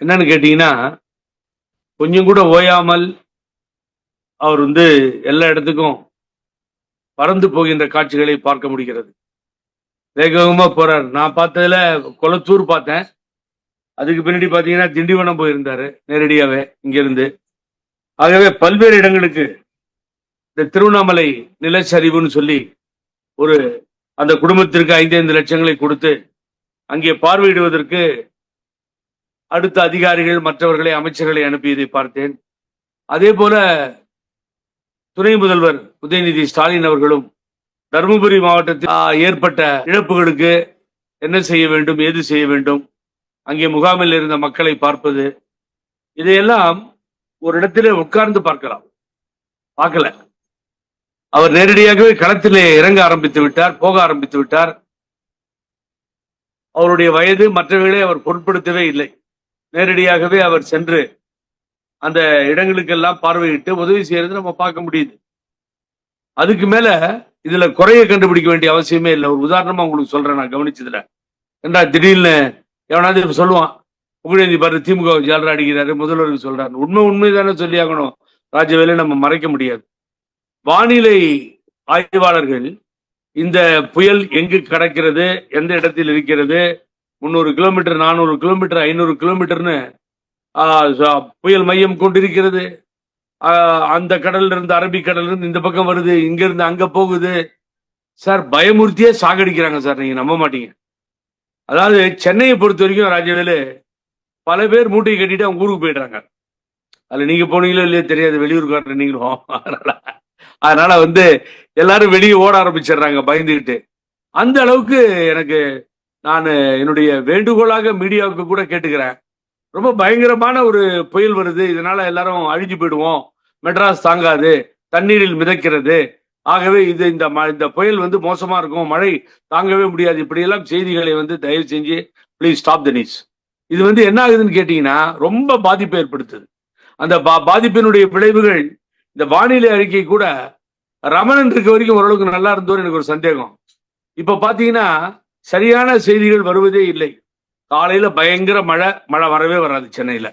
என்னன்னு கேட்டீங்கன்னா, கொஞ்சம் கூட ஓயாமல் அவர் எல்லா இடத்துக்கும் பறந்து போகின்ற காட்சிகளை பார்க்க முடிகிறது. வேக வேகமா போறாரு. நான் பார்த்ததுல கொளத்தூர் பார்த்தேன். அதுக்கு பின்னாடி பார்த்தீங்கன்னா, திண்டிவனம் போயிருந்தாரு நேரடியாவே இங்கிருந்து. ஆகவே பல்வேறு இடங்களுக்கு இந்த திருவண்ணாமலை நிலச்சரிவுன்னு சொல்லி ஒரு அந்த குடும்பத்திற்கு 5 லட்சங்களை கொடுத்து அங்கே பார்வையிடுவதற்கு அடுத்த அதிகாரிகள் மற்றவர்களை அமைச்சர்களை அனுப்பியதை பார்த்தேன். அதே போல துணை முதல்வர் உதயநிதி ஸ்டாலின் அவர்களும் தருமபுரி மாவட்டத்தில் ஏற்பட்ட இழப்புகளுக்கு என்ன செய்ய வேண்டும், ஏது செய்ய வேண்டும், அங்கே முகாமில் இருந்த மக்களை பார்ப்பது, இதையெல்லாம் ஒரு இடத்திலே உட்கார்ந்து பார்க்கல. அவர் நேரடியாகவே களத்திலே இறங்க ஆரம்பித்து விட்டார், போக ஆரம்பித்து விட்டார். அவருடைய வயது மற்றவர்களை அவர் பொருட்படுத்தவே இல்லை. நேரடியாகவே அவர் சென்று அந்த இடங்களுக்கெல்லாம் பார்வையிட்டு உதவி செய்யறது நம்ம பார்க்க முடியுது. அதுக்கு மேல இதுல குறைய கண்டுபிடிக்க வேண்டிய அவசியமே இல்லை. ஒரு உதாரணமா உங்களுக்கு சொல்றேன், நான் கவனிச்சதுல. ஏண்டா திடீர்னு எவனாவது சொல்லுவான், புகழேந்தி பாரு திமுக ஜாலரா அடிக்கிறாரு, முதல்வருக்கு சொல்றாரு. உண்மைதானே சொல்லி ஆகணும். ராஜவேலை நம்ம மறைக்க முடியாது. வானிலை ஆய்வாளர்கள் இந்த புயல் எங்கு கடக்கிறது, எந்த இடத்தில் இருக்கிறது, 300 கிலோமீட்டர், 400 கிலோமீட்டர், 500 கிலோமீட்டர்னு புயல் மையம் கொண்டிருக்கிறது. அந்த கடல்ல இருந்து, அரபிக்கடல் இருந்து இந்த பக்கம் வருது, இங்க இருந்து அங்க போகுது. சார் பயமுறுத்தியே சாகடிக்கிறாங்க சார், நீங்க நம்ப மாட்டீங்க. அதாவது சென்னையை பொறுத்த வரைக்கும் ராஜவேலு பல பேர் மூட்டையை கட்டிட்டு அவங்க ஊருக்கு போயிடுறாங்க. அதுல நீங்க போனீங்களோ இல்லையோ தெரியாது, வெளியூர்காரர் நீங்களும். அதனால எல்லாரும் வெளியே ஓட ஆரம்பிச்சிடுறாங்க பயந்துகிட்டு. அந்த அளவுக்கு எனக்கு நான் என்னுடைய வேண்டுகோளாக மீடியாவுக்கு கூட கேட்டுக்கிறேன். ரொம்ப பயங்கரமான ஒரு புயல் வருது, இதனால எல்லாரும் அழிஞ்சு போயிடுவோம், மெட்ராஸ் தாங்காது, தண்ணீரில் மிதக்கிறது, ஆகவே இந்த புயல் மோசமா இருக்கும், மழை தாங்கவே முடியாது, இப்படி எல்லாம் செய்திகளை தயவு செஞ்சு ப்ளீஸ் ஸ்டாப் த நியூஸ். இது என்ன ஆகுதுன்னு கேட்டீங்கன்னா ரொம்ப பாதிப்பை ஏற்படுத்துது. அந்த பாதிப்பினுடைய விளைவுகள் இந்த வானிலை அறிக்கை கூட ரமணன் இருக்க வரைக்கும் ஓரளவுக்கு நல்லா இருந்தோன்னு எனக்கு ஒரு சந்தேகம். இப்ப பாத்தீங்கன்னா சரியான செய்திகள் வருவதே இல்லை. காலையில பயங்கர மழை வரவே வராது சென்னையில.